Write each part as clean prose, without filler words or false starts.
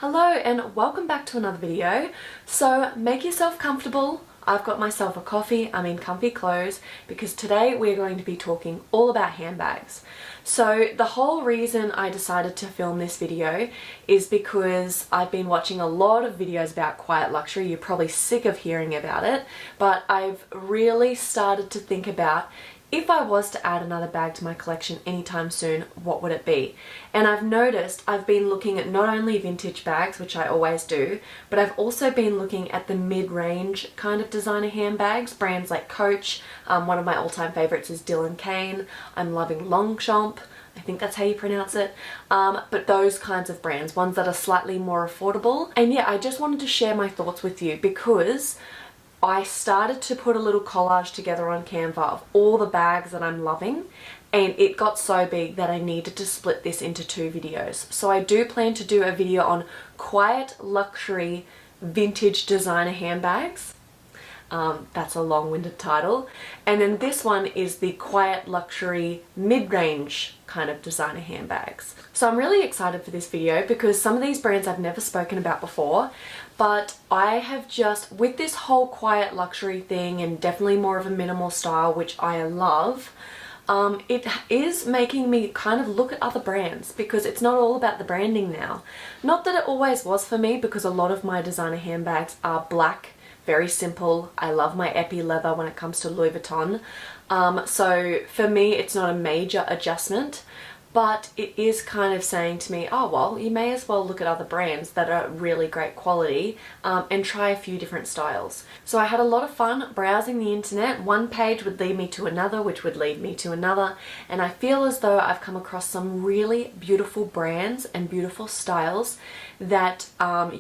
Hello and welcome back to another video. So make yourself comfortable. I've got myself a coffee, I'm in comfy clothes, because today we're going to be talking all about handbags. So the whole reason I decided to film this video is because I've been watching a lot of videos about quiet luxury. You're probably sick of hearing about it, but I've really started to think about, if I was to add another bag to my collection anytime soon, what would it be? And I've noticed I've been looking at not only vintage bags, which I always do, but I've also been looking at the mid-range kind of designer handbags, brands like Coach. One of my all-time favorites is Kane. I'm loving Longchamp. I think that's how you pronounce it. But those kinds of brands, ones that are slightly more affordable. And yeah, I just wanted to share my thoughts with you because I started to put a little collage together on Canva of all the bags that I'm loving, and it got so big that I needed to split this into two videos. So I do plan to do a video on quiet luxury vintage designer handbags. That's a long-winded title. And then this one is the quiet luxury mid-range kind of designer handbags. So I'm really excited for this video because some of these brands I've never spoken about before, but I have just, with this whole quiet luxury thing and definitely more of a minimal style, which I love, it is making me kind of look at other brands because it's not all about the branding now. Not that it always was for me, because a lot of my designer handbags are black, very simple. I love my epi leather when it comes to Louis Vuitton. So for me, it's not a major adjustment, but it is kind of saying to me, oh well, you may as well look at other brands that are really great quality and try a few different styles. So I had a lot of fun browsing the internet. One page would lead me to another, which would lead me to another, and I feel as though I've come across some really beautiful brands and beautiful styles that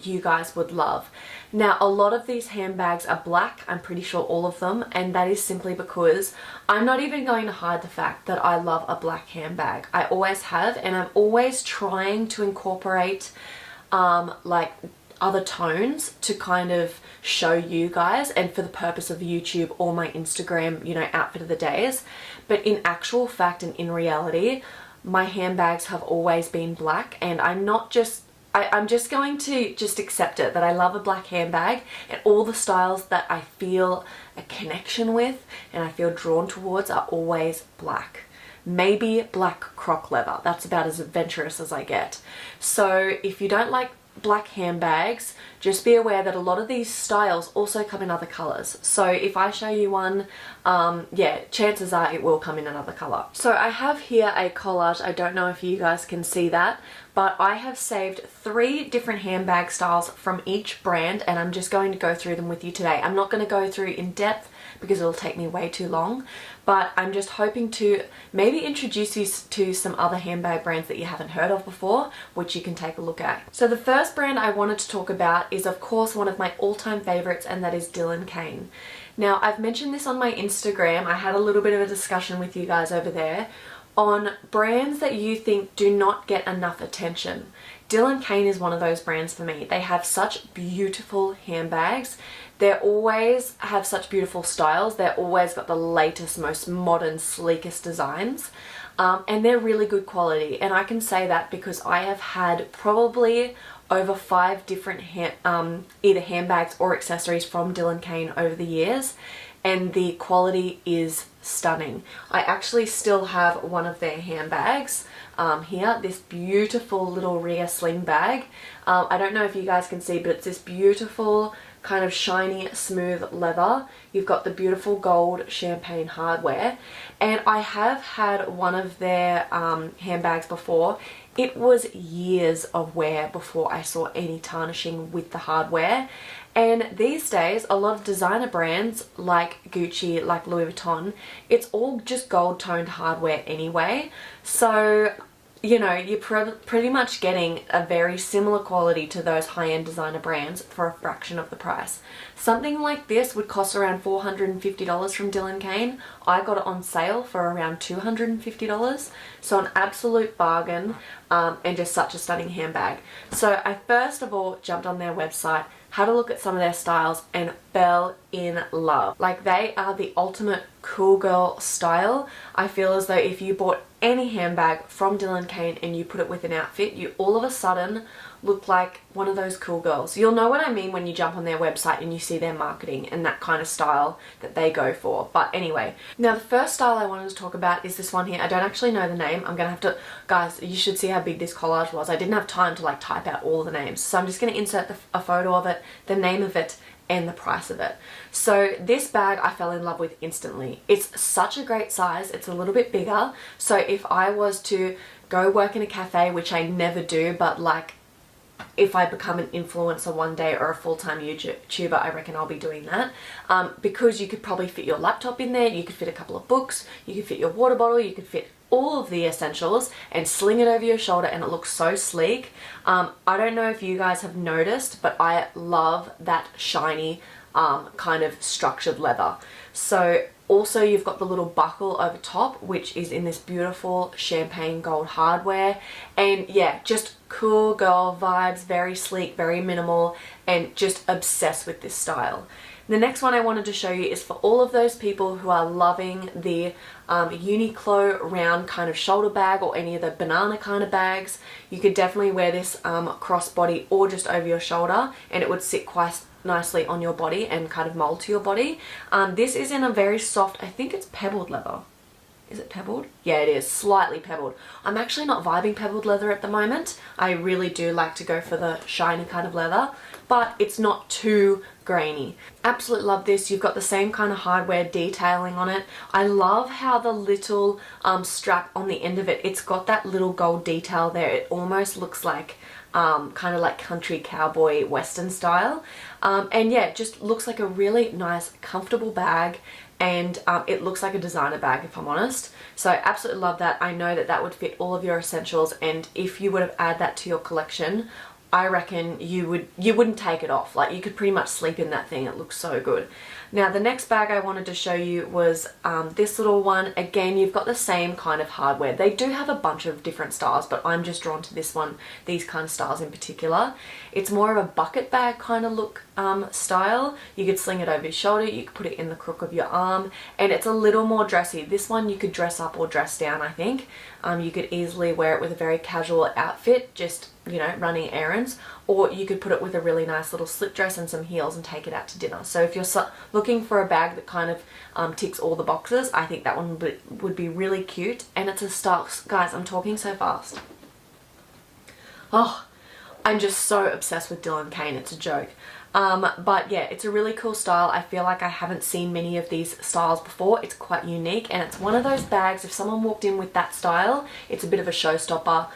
you guys would love. Now, a lot of these handbags are black, I'm pretty sure all of them, and that is simply because I'm not even going to hide the fact that I love a black handbag. I always have, and I'm always trying to incorporate like other tones to kind of show you guys, and for the purpose of YouTube or my Instagram, you know, outfit of the days. But in actual fact and in reality, my handbags have always been black, and I'm just going to just accept it that I love a black handbag, and all the styles that I feel a connection with and I feel drawn towards are always black. Maybe black croc leather. That's about as adventurous as I get. So if you don't like black handbags, just be aware that a lot of these styles also come in other colors. So if I show you one, yeah, chances are it will come in another color. So I have here a collage. I don't know if you guys can see that, but I have saved 3 different handbag styles from each brand, and I'm just going to go through them with you today. I'm not going to go through in depth because it'll take me way too long, but I'm just hoping to maybe introduce you to some other handbag brands that you haven't heard of before, which you can take a look at. So the first brand I wanted to talk about is of course one of my all-time favorites, and that is Kane. Now, I've mentioned this on my Instagram. I had a little bit of a discussion with you guys over there on brands that you think do not get enough attention. Kane is one of those brands for me. They have such beautiful handbags. They always have such beautiful styles. They're always got the latest, most modern, sleekest designs. And they're really good quality. And I can say that because I have had probably over 5 different either handbags or accessories from Kane over the years, and the quality is stunning. I actually still have one of their handbags here, this beautiful little rear sling bag. I don't know if you guys can see, but it's this beautiful kind of shiny smooth leather. You've got the beautiful gold champagne hardware, and I have had one of their handbags before. It was years of wear before I saw any tarnishing with the hardware. And these days, a lot of designer brands like Gucci, like Louis Vuitton, it's all just gold toned hardware anyway. So, you know, you're pretty much getting a very similar quality to those high-end designer brands for a fraction of the price. Something like this would cost around $450 from Kane. I got it on sale for around $250. So an absolute bargain, and just such a stunning handbag. So I first of all jumped on their website, had a look at some of their styles, and fell in love. Like, they are the ultimate cool girl style. I feel as though if you bought any handbag from Kane and you put it with an outfit, you all of a sudden look like one of those cool girls. You'll know what I mean when you jump on their website and you see their marketing and that kind of style that they go for. But anyway, now the first style I wanted to talk about is this one here. I don't actually know the name. I'm gonna have to, guys, you should see how big this collage was. I didn't have time to like type out all the names, so I'm just gonna insert a photo of it, the name of it, and the price of it. So this bag I fell in love with instantly. It's such a great size. It's a little bit bigger, so if I was to go work in a cafe, which I never do, but like if I become an influencer one day or a full-time YouTuber, I reckon I'll be doing that, because you could probably fit your laptop in there, you could fit a couple of books, you could fit your water bottle, you could fit all of the essentials and sling it over your shoulder, and it looks so sleek. I don't know if you guys have noticed, but I love that shiny kind of structured leather. So also you've got the little buckle over top, which is in this beautiful champagne gold hardware, and yeah, just cool girl vibes, very sleek, very minimal, and just obsessed with this style. The next one I wanted to show you is for all of those people who are loving the Uniqlo round kind of shoulder bag, or any of the banana kind of bags. You could definitely wear this crossbody or just over your shoulder, and it would sit quite nicely on your body and kind of mold to your body. This is in a very soft, I think it's pebbled leather. Is it pebbled? Yeah, it is, slightly pebbled. I'm actually not vibing pebbled leather at the moment. I really do like to go for the shiny kind of leather, but it's not too grainy. Absolutely love this. You've got the same kind of hardware detailing on it. I love how the little strap on the end of it, it's got that little gold detail there. It almost looks like kind of like country cowboy western style, and yeah, it just looks like a really nice comfortable bag, and it looks like a designer bag, if I'm honest. So absolutely love that. I know that that would fit all of your essentials, and if you would have added that to your collection, I reckon you wouldn't take it off. Like, you could pretty much sleep in that thing. It looks so good. Now the next bag I wanted to show you was this little one. Again, you've got the same kind of hardware. They do have a bunch of different styles, but I'm just drawn to this one, these kind of styles in particular. It's more of a bucket bag kind of look style. You could sling it over your shoulder, you could put it in the crook of your arm, and it's a little more dressy. This one you could dress up or dress down, I think. You could easily wear it with a very casual outfit, just, you know, running errands, or you could put it with a really nice little slip dress and some heels and take it out to dinner. So if you're looking for a bag that kind of ticks all the boxes, I think that one would be really cute. And it's a style, guys, I'm talking so fast. Oh, I'm just so obsessed with Kane, it's a joke. But yeah, it's a really cool style. I feel like I haven't seen many of these styles before. It's quite unique, and it's one of those bags, if someone walked in with that style, it's a bit of a showstopper.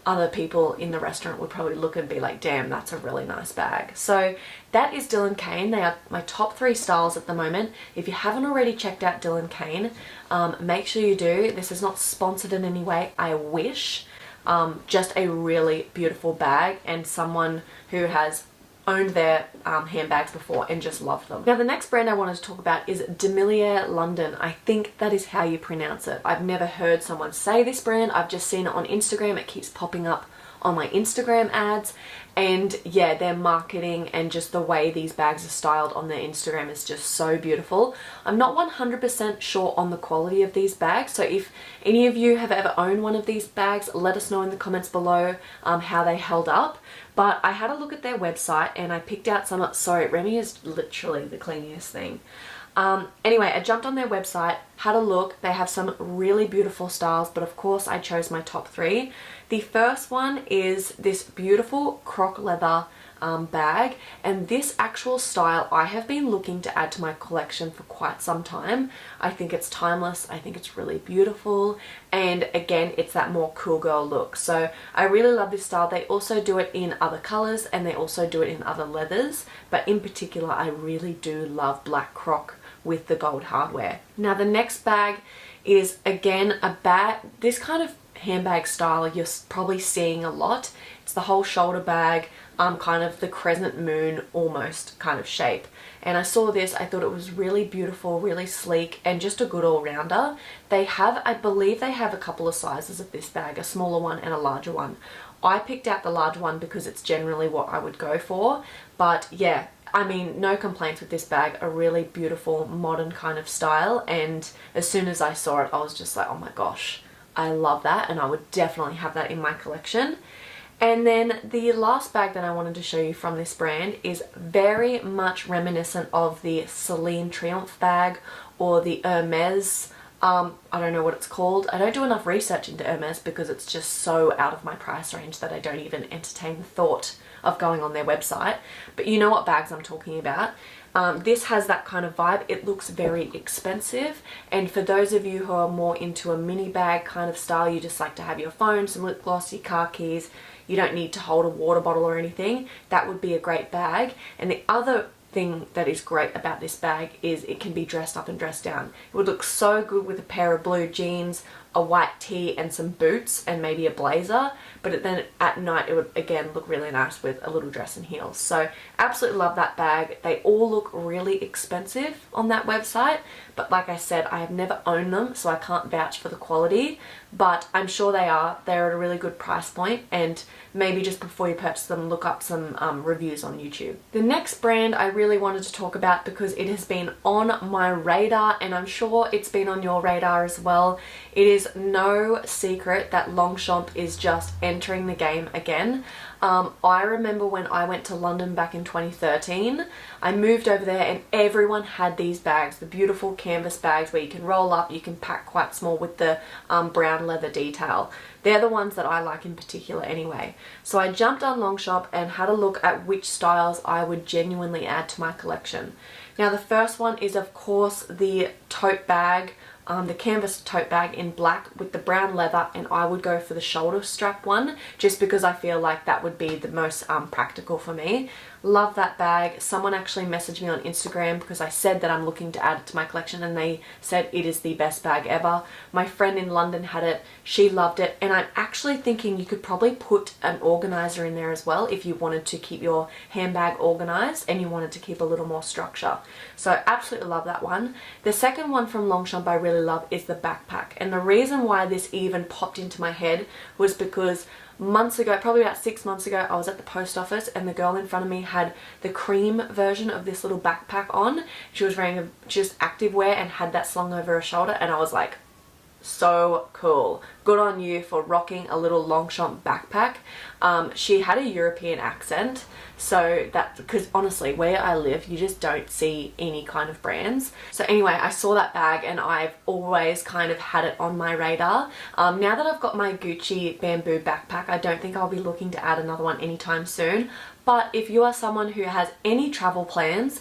Other people in the restaurant would probably look and be like, damn, that's a really nice bag. So that is Kane. They are my top 3 styles at the moment. If you haven't already checked out Kane, make sure you do. This is not sponsored in any way, I wish. Just a really beautiful bag, and someone who has owned their handbags before and just loved them. Now the next brand I wanted to talk about is Demellier London. I think that is how you pronounce it. I've never heard someone say this brand. I've just seen it on Instagram. It keeps popping up on my Instagram ads, and yeah, their marketing and just the way these bags are styled on their Instagram is just so beautiful. I'm not 100% sure on the quality of these bags, so if any of you have ever owned one of these bags, let us know in the comments below how they held up. But I had a look at their website and I picked out some. Sorry, Remy is literally the cleanest thing. Anyway, I jumped on their website, had a look. They have some really beautiful styles, but of course I chose my top 3. The first one is this beautiful croc leather bag, and this actual style I have been looking to add to my collection for quite some time. I think it's timeless, I think it's really beautiful, and again, it's that more cool girl look. So I really love this style. They also do it in other colors, and they also do it in other leathers, but in particular I really do love black croc with the gold hardware. Now the next bag is again a bag, this kind of handbag style you're probably seeing a lot. It's the whole shoulder bag, kind of the crescent moon almost kind of shape. And I saw this, I thought it was really beautiful, really sleek, and just a good all-rounder. They have, I believe they have a couple of sizes of this bag, a smaller one and a larger one. I picked out the large one because it's generally what I would go for, but yeah, I mean, no complaints with this bag. A really beautiful modern kind of style, and as soon as I saw it I was just like, oh my gosh, I love that, and I would definitely have that in my collection. And then the last bag that I wanted to show you from this brand is very much reminiscent of the Celine Triomphe bag or the Hermes. I don't know what it's called. I don't do enough research into Hermes because it's just so out of my price range that I don't even entertain the thought of going on their website. But you know what bags I'm talking about. This has that kind of vibe. It looks very expensive, and for those of you who are more into a mini bag kind of style, you just like to have your phone, some lip gloss, your car keys, you don't need to hold a water bottle or anything, that would be a great bag. And the other thing that is great about this bag is it can be dressed up and dressed down. It would look so good with a pair of blue jeans, a white tee and some boots and maybe a blazer, but then at night it would again look really nice with a little dress and heels. So absolutely love that bag. They all look really expensive on that website, but like I said, I have never owned them, so I can't vouch for the quality, but I'm sure they're at a really good price point, and maybe just before you purchase them, look up some reviews on YouTube. The next brand I really wanted to talk about because it has been on my radar, and I'm sure it's been on your radar as well. It is no secret that Longchamp is just entering the game again. I remember when I went to London back in 2013, I moved over there and everyone had these bags, the beautiful canvas bags where you can roll up, you can pack quite small with the brown leather detail. They're the ones that I like in particular anyway. So I jumped on Longchamp and had a look at which styles I would genuinely add to my collection. Now the first one is of course the tote bag, the canvas tote bag in black with the brown leather, and I would go for the shoulder strap one just because I feel like that would be the most practical for me. Love that bag. Someone actually messaged me on Instagram because I said that I'm looking to add it to my collection, and they said it is the best bag ever. My friend in London had it, she loved it, and I'm actually thinking you could probably put an organizer in there as well if you wanted to keep your handbag organized and you wanted to keep a little more structure. So absolutely love that one. The second one from Longchamp I really love is the backpack, and the reason why this even popped into my head was because months ago, probably about 6 months ago, I was at the post office and the girl in front of me had the cream version of this little backpack on. She was wearing just activewear and had that slung over her shoulder, and I was like, so cool. Good on you for rocking a little Longchamp backpack. She had a European accent, so that, because honestly where I live you just don't see any kind of brands. So anyway, I saw that bag and I've always kind of had it on my radar. Now that I've got my Gucci bamboo backpack, I don't think I'll be looking to add another one anytime soon, but if you are someone who has any travel plans,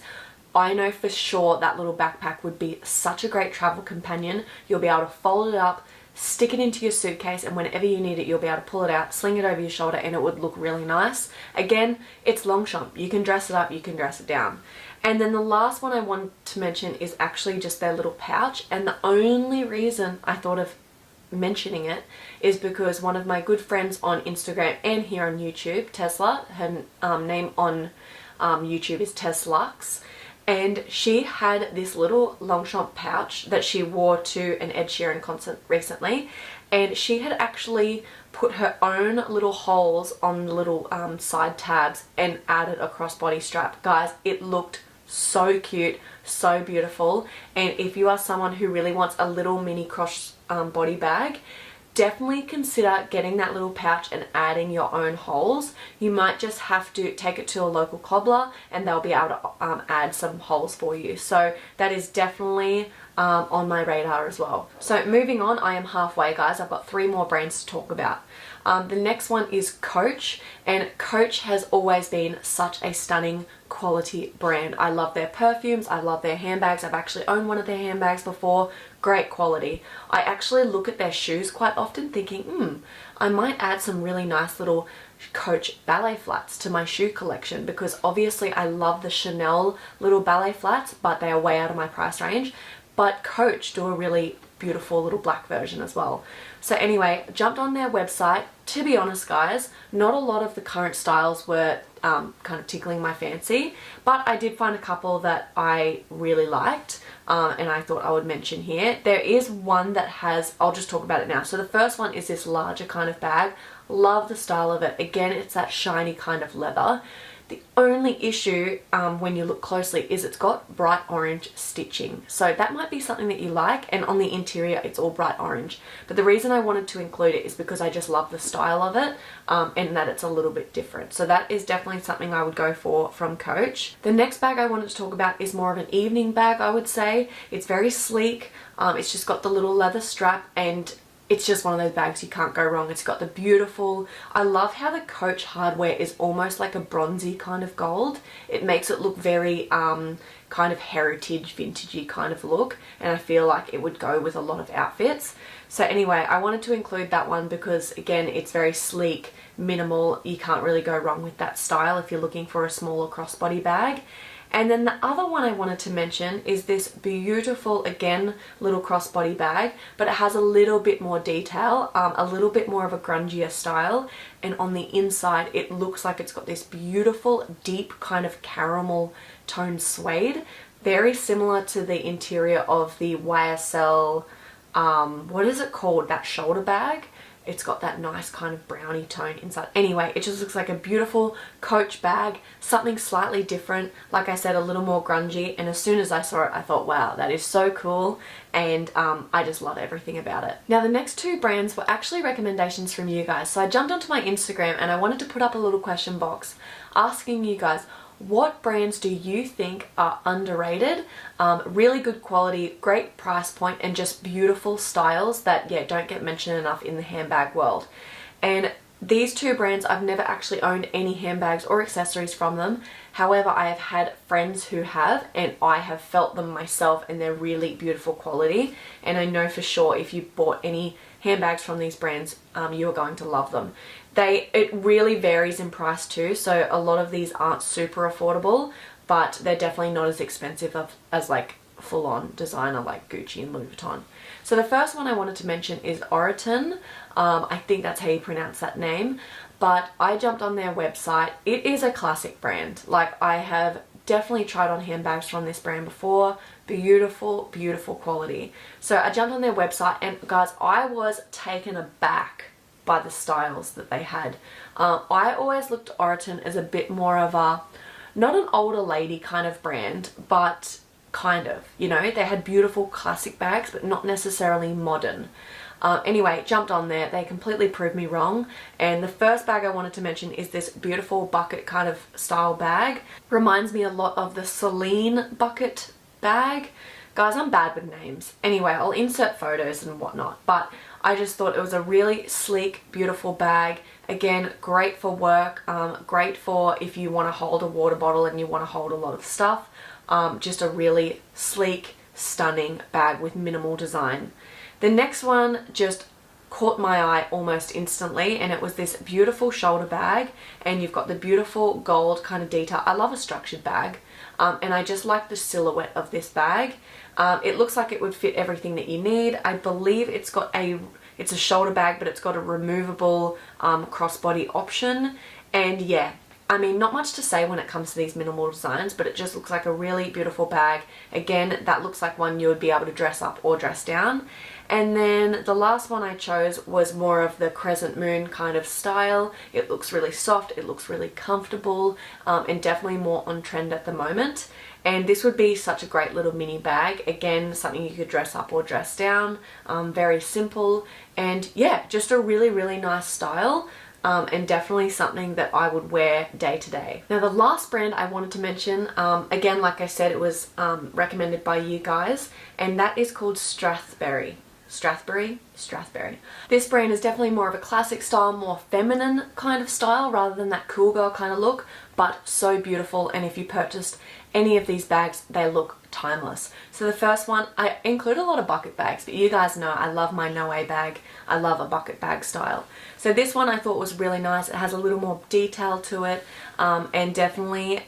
I know for sure that little backpack would be such a great travel companion. You'll be able to fold it up, stick it into your suitcase, and whenever you need it, you'll be able to pull it out, sling it over your shoulder, and it would look really nice. Again, it's Longchamp. You can dress it up, you can dress it down. And then the last one I want to mention is actually just their little pouch, and the only reason I thought of mentioning it is because one of my good friends on Instagram and here on YouTube, Tesla, her name on YouTube is Teslux, and she had this little Longchamp pouch that she wore to an Ed Sheeran concert recently, and she had actually put her own little holes on the little side tabs and added a crossbody strap. Guys, it looked so cute, so beautiful, and if you are someone who really wants a little mini cross body bag, definitely consider getting that little pouch and adding your own holes. You might just have to take it to a local cobbler and they'll be able to add some holes for you. So that is definitely on my radar as well. So moving on, I am halfway, guys. I've got 3 more brands to talk about. The next one is Coach, and Coach has always been such a stunning quality brand. I love their perfumes, I love their handbags. I've actually owned one of their handbags before. Great quality. I actually look at their shoes quite often thinking, I might add some really nice little Coach ballet flats to my shoe collection, because obviously I love the Chanel little ballet flats, but they are way out of my price range. But Coach do a really beautiful little black version as well. So anyway, jumped on their website. To be honest, guys, not a lot of the current styles were kind of tickling my fancy, but I did find a couple that I really liked, and I thought I would mention here. There is one that has, I'll just talk about it now. So the first one is this larger kind of bag. Love the style of it. Again, it's that shiny kind of leather. The only issue when you look closely is it's got bright orange stitching. So that might be something that you like, and on the interior it's all bright orange. But the reason I wanted to include it is because I just love the style of it and that it's a little bit different. So that is definitely something I would go for from Coach. The next bag I wanted to talk about is more of an evening bag, I would say. It's very sleek. It's just got the little leather strap, and it's just one of those bags you can't go wrong. It's got the beautiful, I love how the Coach hardware is almost like a bronzy kind of gold. It makes it look very kind of heritage, vintagey kind of look, and I feel like it would go with a lot of outfits. So anyway, I wanted to include that one because again, it's very sleek, minimal. You can't really go wrong with that style if you're looking for a smaller crossbody bag. And then the other one I wanted to mention is this beautiful, again, little crossbody bag, but it has a little bit more detail, a little bit more of a grungier style. And on the inside, it looks like it's got this beautiful, deep kind of caramel toned suede, very similar to the interior of the YSL, what is it called? That shoulder bag. It's got that nice kind of brownie tone inside. Anyway, it just looks like a beautiful Coach bag, something slightly different. Like I said, a little more grungy. And as soon as I saw it, I thought, wow, that is so cool. And I just love everything about it. Now, the next two brands were actually recommendations from you guys. So I jumped onto my Instagram and I wanted to put up a little question box asking you guys, what brands do you think are underrated? Really good quality, great price point, and just beautiful styles that, yeah, don't get mentioned enough in the handbag world. And these two brands, I've never actually owned any handbags or accessories from them. However, I have had friends who have, and I have felt them myself, and they're really beautiful quality. And I know for sure if you bought any handbags from these brands, you are going to love them. It really varies in price too, so a lot of these aren't super affordable, but they're definitely not as expensive as like full-on designer like Gucci and Louis Vuitton. So the first one I wanted to mention is Oroton. I think that's how you pronounce that name, but I jumped on their website. It is a classic brand. Like, I have definitely tried on handbags from this brand before. Beautiful, beautiful quality. So I jumped on their website, and guys, I was taken aback by the styles that they had. I always looked at Oroton as a bit more of a, not an older lady kind of brand, but kind of, you know, they had beautiful classic bags, but not necessarily modern. Anyway, jumped on there, they completely proved me wrong. And the first bag I wanted to mention is this beautiful bucket kind of style bag. Reminds me a lot of the Celine bucket bag. Guys, I'm bad with names. Anyway, I'll insert photos and whatnot, but I just thought it was a really sleek, beautiful bag. Again, great for work, great for if you want to hold a water bottle and you want to hold a lot of stuff. Just a really sleek, stunning bag with minimal design. The next one just caught my eye almost instantly, and it was this beautiful shoulder bag, and you've got the beautiful gold kind of detail. I love a structured bag, and I just like the silhouette of this bag. It looks like it would fit everything that you need. I believe it's a shoulder bag, but it's got a removable crossbody option. And yeah, I mean, not much to say when it comes to these minimal designs, but it just looks like a really beautiful bag. Again, that looks like one you would be able to dress up or dress down. And then the last one I chose was more of the crescent moon kind of style. It looks really soft, it looks really comfortable, and definitely more on trend at the moment. And this would be such a great little mini bag. Again, something you could dress up or dress down. Very simple, and yeah, just a really, really nice style. And definitely something that I would wear day to day. Now, the last brand I wanted to mention, again, like I said, it was recommended by you guys, and that is called Strathberry. Strathberry. This brand is definitely more of a classic style, more feminine kind of style rather than that cool girl kind of look, but so beautiful. And if you purchased any of these bags, they look timeless. So the first one, I include a lot of bucket bags, but you guys know I love my Noe bag. I love a bucket bag style. So this one I thought was really nice. It has a little more detail to it, and definitely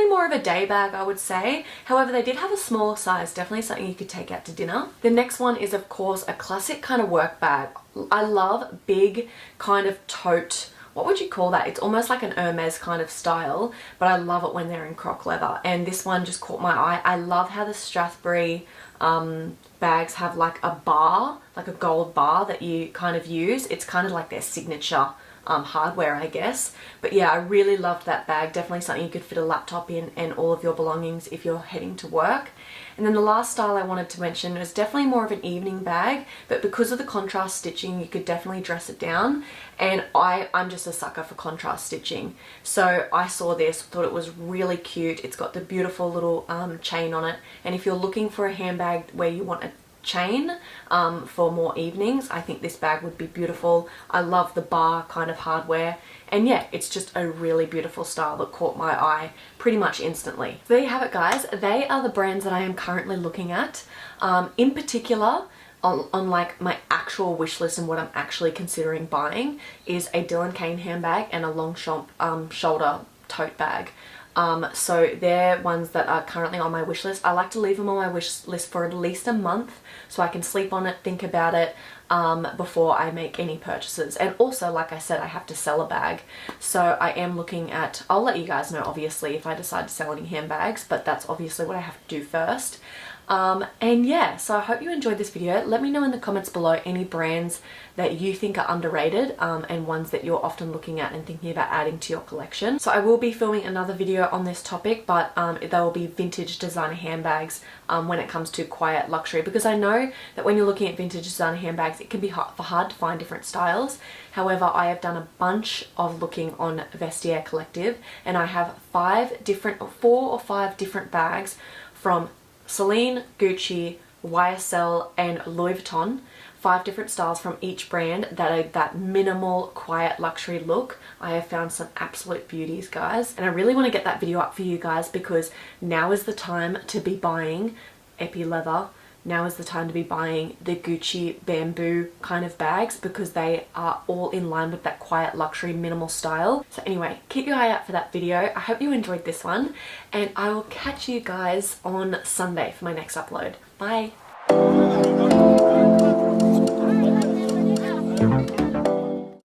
more of a day bag, I would say. However, they did have a smaller size, definitely something you could take out to dinner. The next one is, of course, a classic kind of work bag. I love big kind of tote, what would you call that? It's almost like an Hermes kind of style, but I love it when they're in croc leather. And this one just caught my eye. I love how the Strathberry bags have like a bar, like a gold bar that you kind of use. It's kind of like their signature hardware, I guess. But yeah, I really loved that bag. Definitely something you could fit a laptop in and all of your belongings if you're heading to work. And then the last style I wanted to mention was definitely more of an evening bag, but because of the contrast stitching, you could definitely dress it down. And I'm just a sucker for contrast stitching. So I saw this, thought it was really cute. It's got the beautiful little chain on it. And if you're looking for a handbag where you want a chain for more evenings, I think this bag would be beautiful. I love the bar kind of hardware, and yeah, it's just a really beautiful style that caught my eye pretty much instantly. So there you have it, guys. They are the brands that I am currently looking at. In particular, on like my actual wish list and what I'm actually considering buying is a Kane handbag and a Longchamp shoulder tote bag. So they're ones that are currently on my wish list. I like to leave them on my wish list for at least a month so I can sleep on it, think about it before I make any purchases. And also, like I said, I have to sell a bag. So I am looking at, I'll let you guys know obviously if I decide to sell any handbags, but that's obviously what I have to do first. And yeah, so I hope you enjoyed this video. Let me know in the comments below any brands that you think are underrated and ones that you're often looking at and thinking about adding to your collection. So I will be filming another video on this topic, but they will be vintage designer handbags when it comes to quiet luxury, because I know that when you're looking at vintage designer handbags, it can be hard to find different styles. However, I have done a bunch of looking on Vestiaire Collective, and I have 4 or 5 different bags from Celine, Gucci, YSL and Louis Vuitton. 5 different styles from each brand that are that minimal, quiet luxury look. I have found some absolute beauties, guys. And I really want to get that video up for you guys because now is the time to be buying epi leather. Now is the time to be buying the Gucci bamboo kind of bags because they are all in line with that quiet luxury minimal style. So anyway, keep your eye out for that video. I hope you enjoyed this one, and I will catch you guys on Sunday for my next upload. Bye.